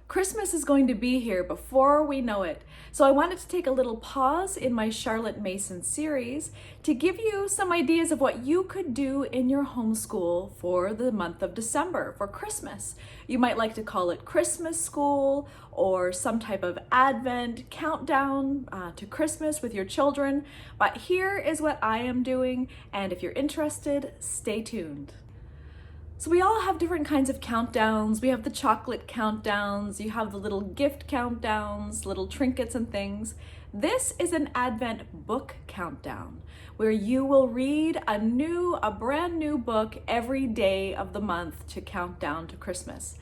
Christmas is going to be here before we know it. So I wanted to take a little pause in my Charlotte Mason series to give you some ideas of what you could do in your homeschool for the month of December, for Christmas. You might like to call it Christmas school or some type of Advent countdown to Christmas with your children. But here is what I am doing, and if you're interested, stay tuned. So we all have different kinds of countdowns. We have the chocolate countdowns, you have the little gift countdowns, little trinkets and things. This is an Advent book countdown where you will read a brand new book every day of the month to count down to Christmas.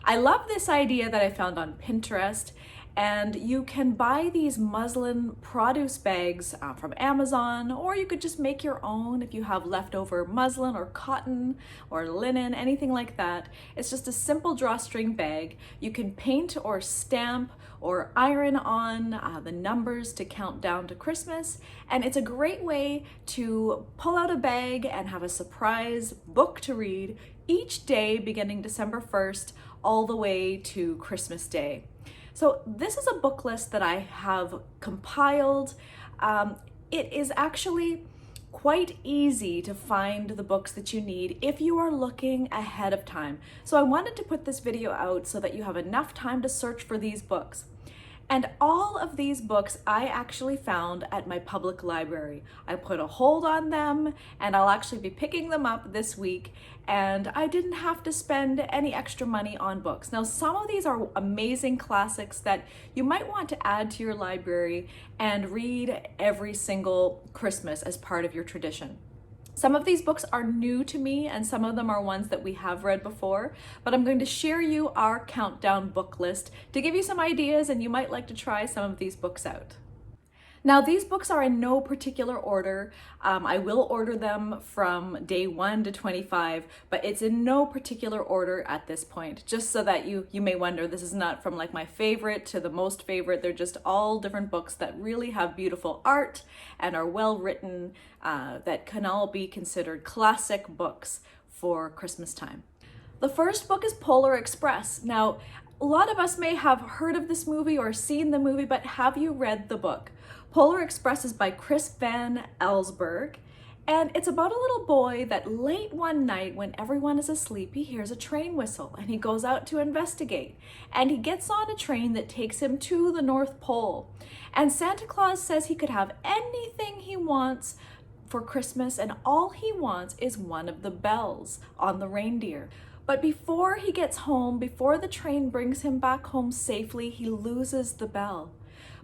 I love this idea that I found on Pinterest, and you can buy these muslin produce bags from Amazon, or you could just make your own if you have leftover muslin or cotton or linen, anything like that. It's just a simple drawstring bag. You can paint or stamp or iron on the numbers to count down to Christmas, and it's a great way to pull out a bag and have a surprise book to read each day beginning December 1st all the way to Christmas Day. So this is a book list that I have compiled. It is actually quite easy to find the books that you need if you are looking ahead of time. So I wanted to put this video out so that you have enough time to search for these books. And all of these books I actually found at my public library. I put a hold on them, and I'll actually be picking them up this week, and I didn't have to spend any extra money on books. Now, some of these are amazing classics that you might want to add to your library and read every single Christmas as part of your tradition. Some of these books are new to me, and some of them are ones that we have read before, but I'm going to share you our countdown book list to give you some ideas, and you might like to try some of these books out. Now, these books are in no particular order. I will order them from day 1 to 25, but it's in no particular order at this point, just so that you may wonder, this is not from like my favorite to the most favorite. They're just all different books that really have beautiful art and are well written, that can all be considered classic books for Christmas time. The first book is Polar Express. Now, a lot of us may have heard of this movie or seen the movie, but have you read the book? Polar Express is by Chris Van Allsburg, and it's about a little boy that late one night when everyone is asleep, he hears a train whistle and he goes out to investigate, and he gets on a train that takes him to the North Pole. And Santa Claus says he could have anything he wants for Christmas, and all he wants is one of the bells on the reindeer. But before he gets home, before the train brings him back home safely, he loses the bell.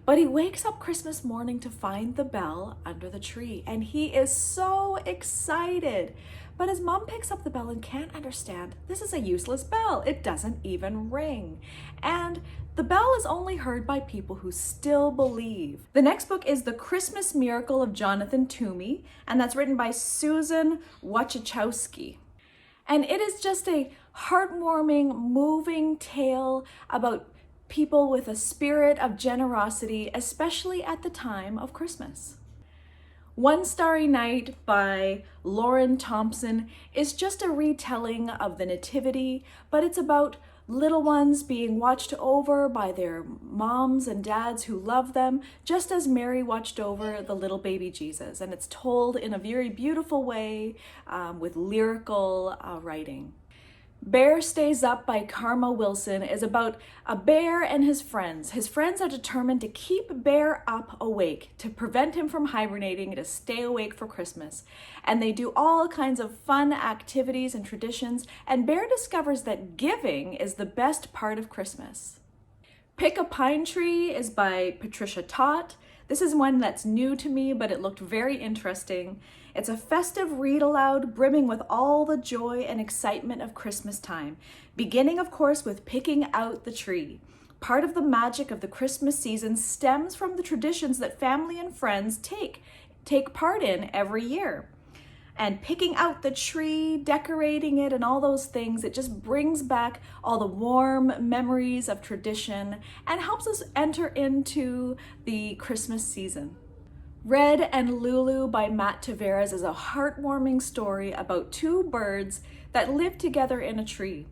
But he wakes up Christmas morning to find the bell under the tree, and he is so excited. But his mom picks up the bell and can't understand. This is a useless bell. It doesn't even ring. And the bell is only heard by people who still believe. The next book is The Christmas Miracle of Jonathan Toomey, and that's written by Susan Wachowski. And it is just a heartwarming, moving tale about people with a spirit of generosity, especially at the time of Christmas. One Starry Night by Lauren Thompson is just a retelling of the Nativity, but it's about little ones being watched over by their moms and dads who love them, just as Mary watched over the little baby Jesus. And it's told in a very beautiful way with lyrical writing. Bear Stays Up by Karma Wilson is about a bear and his friends. His friends are determined to keep Bear up awake, to prevent him from hibernating, to stay awake for Christmas. And they do all kinds of fun activities and traditions, and Bear discovers that giving is the best part of Christmas. Pick a Pine Tree is by Patricia Tott. This is one that's new to me, but it looked very interesting. It's a festive read-aloud brimming with all the joy and excitement of Christmas time, beginning, of course, with picking out the tree. Part of the magic of the Christmas season stems from the traditions that family and friends take part in every year. And picking out the tree, decorating it, and all those things, it just brings back all the warm memories of tradition and helps us enter into the Christmas season. Red and Lulu by Matt Taveras is a heartwarming story about two birds that live together in a tree.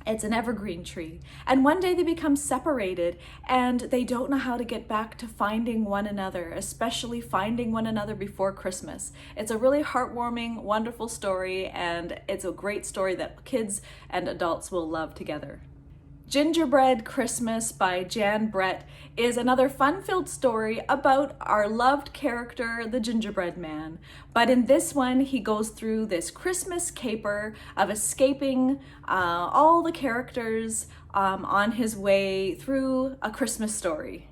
It's an evergreen tree. And one day they become separated and they don't know how to get back to finding one another, especially finding one another before Christmas. It's a really heartwarming, wonderful story, and it's a great story that kids and adults will love together. Gingerbread Christmas by Jan Brett is another fun-filled story about our loved character, the gingerbread man. But in this one, he goes through this Christmas caper of escaping all the characters on his way through a Christmas story.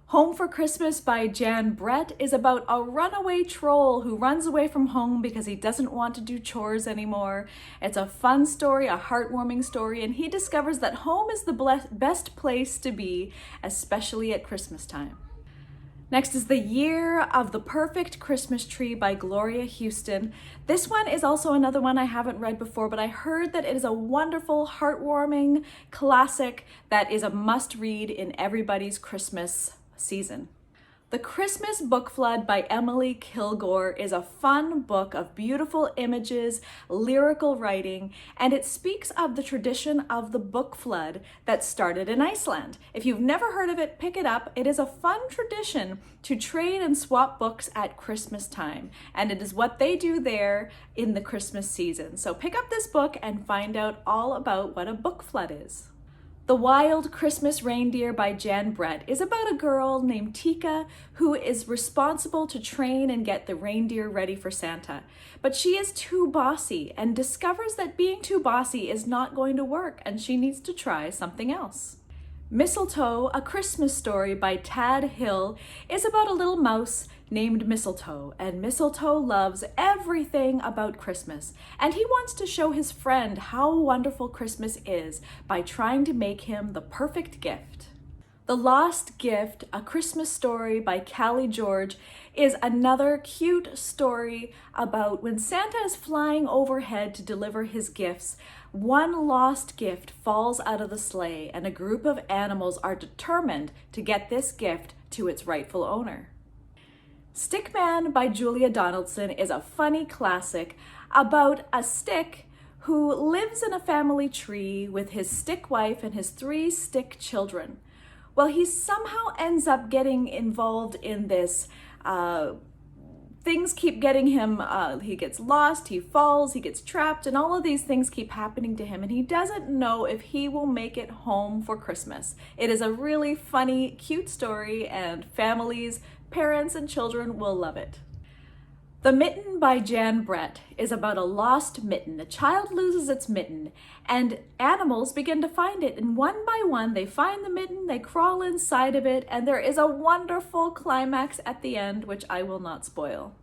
Home for Christmas by Jan Brett is about a runaway troll who runs away from home because he doesn't want to do chores anymore. It's a fun story, a heartwarming story, and he discovers that home is the best place to be, especially at Christmas time. Next is The Year of the Perfect Christmas Tree by Gloria Houston. This one is also another one I haven't read before, but I heard that it is a wonderful, heartwarming classic that is a must-read in everybody's Christmas season. The Christmas Book Flood by Emily Kilgore is a fun book of beautiful images, lyrical writing, and it speaks of the tradition of the book flood that started in Iceland. If you've never heard of it, pick it up. It is a fun tradition to trade and swap books at Christmas time, and it is what they do there in the Christmas season. So pick up this book and find out all about what a book flood is. The Wild Christmas Reindeer by Jan Brett is about a girl named Tika who is responsible to train and get the reindeer ready for Santa. But she is too bossy and discovers that being too bossy is not going to work and she needs to try something else. Mistletoe, A Christmas Story by Tad Hill is about a little mouse named Mistletoe, and Mistletoe loves everything about Christmas, and he wants to show his friend how wonderful Christmas is by trying to make him the perfect gift. The Lost Gift, A Christmas Story by Callie George is another cute story about when Santa is flying overhead to deliver his gifts. One lost gift falls out of the sleigh, and a group of animals are determined to get this gift to its rightful owner. Stickman by Julia Donaldson is a funny classic about a stick who lives in a family tree with his stick wife and his 3 stick children. Well, he somehow ends up getting involved in this. Things keep getting him, he gets lost, he falls, he gets trapped, and all of these things keep happening to him, and he doesn't know if he will make it home for Christmas. It is a really funny, cute story, and families, parents, and children will love it. The Mitten by Jan Brett is about a lost mitten. A child loses its mitten, and animals begin to find it, and one by one they find the mitten, they crawl inside of it, and there is a wonderful climax at the end, which I will not spoil.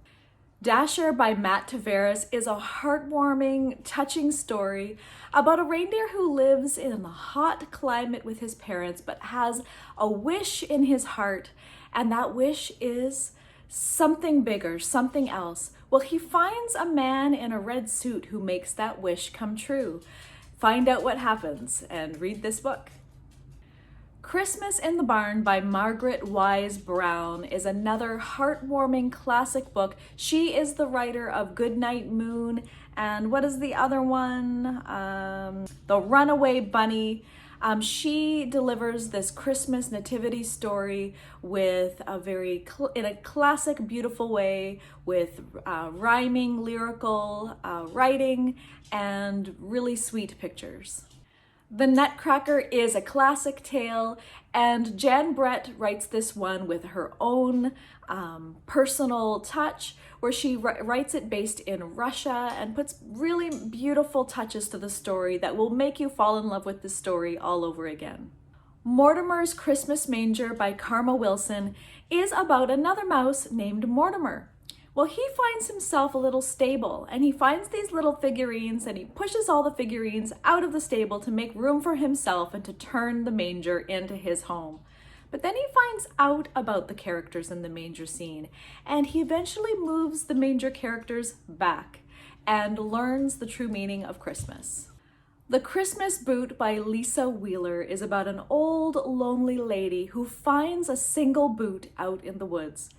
Dasher by Matt Tavares is a heartwarming, touching story about a reindeer who lives in a hot climate with his parents, but has a wish in his heart, and that wish is something bigger, something else. Well, he finds a man in a red suit who makes that wish come true. Find out what happens and read this book. Christmas in the Barn by Margaret Wise Brown is another heartwarming classic book. She is the writer of Goodnight Moon and what is the other one? The Runaway Bunny. She delivers this Christmas nativity story with in a classic, beautiful way, with rhyming, lyrical writing, and really sweet pictures. The Nutcracker is a classic tale, and Jan Brett writes this one with her own personal touch, where she writes it based in Russia and puts really beautiful touches to the story that will make you fall in love with the story all over again. Mortimer's Christmas Manger by Karma Wilson is about another mouse named Mortimer. Well, he finds himself a little stable, and he finds these little figurines, and he pushes all the figurines out of the stable to make room for himself and to turn the manger into his home. But then he finds out about the characters in the manger scene, and he eventually moves the manger characters back and learns the true meaning of Christmas. The Christmas Boot by Lisa Wheeler is about an old, lonely lady who finds a single boot out in the woods.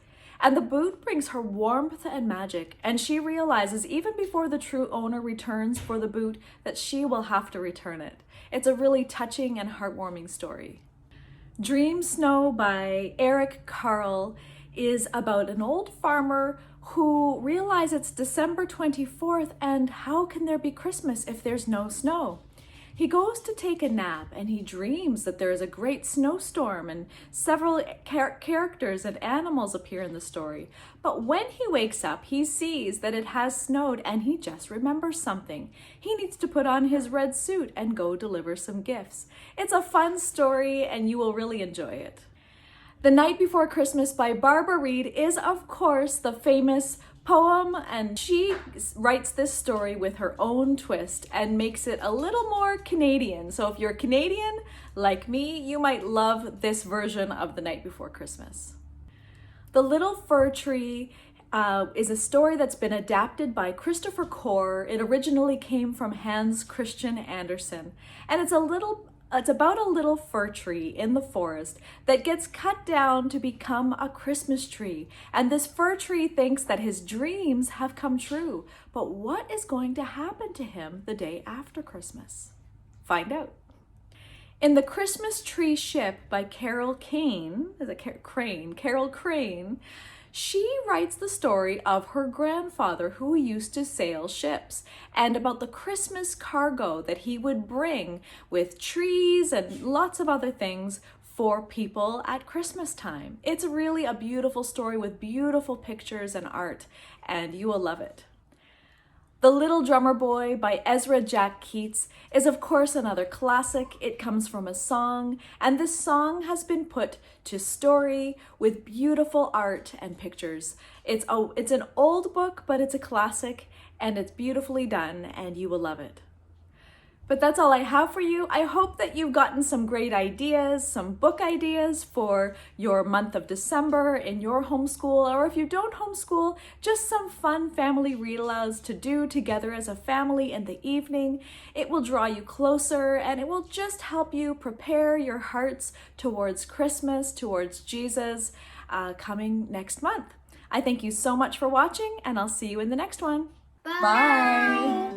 And the boot brings her warmth and magic, and she realizes even before the true owner returns for the boot that she will have to return it. It's a really touching and heartwarming story. Dream Snow by Eric Carle is about an old farmer who realizes it's December 24th and how can there be Christmas if there's no snow? He goes to take a nap and he dreams that there is a great snowstorm and several characters and animals appear in the story. But when he wakes up, he sees that it has snowed and he just remembers something. He needs to put on his red suit and go deliver some gifts. It's a fun story and you will really enjoy it. The Night Before Christmas by Barbara Reed is, of course, the famous poem, and she writes this story with her own twist and makes it a little more Canadian. So if you're Canadian, like me, you might love this version of The Night Before Christmas. The Little Fir Tree is a story that's been adapted by Christopher Core. It originally came from Hans Christian Andersen, and it's about a little fir tree in the forest that gets cut down to become a Christmas tree. And this fir tree thinks that his dreams have come true. But what is going to happen to him the day after Christmas? Find out. In The Christmas Tree Ship by Carol Crane, she writes the story of her grandfather who used to sail ships and about the Christmas cargo that he would bring with trees and lots of other things for people at Christmas time. It's really a beautiful story with beautiful pictures and art, and you will love it. The Little Drummer Boy by Ezra Jack Keats is of course another classic. It comes from a song, and this song has been put to story with beautiful art and pictures. It's an old book, but it's a classic, and it's beautifully done, and you will love it. But that's all I have for you. I hope that you've gotten some great ideas, some book ideas for your month of December in your homeschool, or if you don't homeschool, just some fun family read-alouds to do together as a family in the evening. It will draw you closer, and it will just help you prepare your hearts towards Christmas, towards Jesus coming next month. I thank you so much for watching, and I'll see you in the next one. Bye. Bye.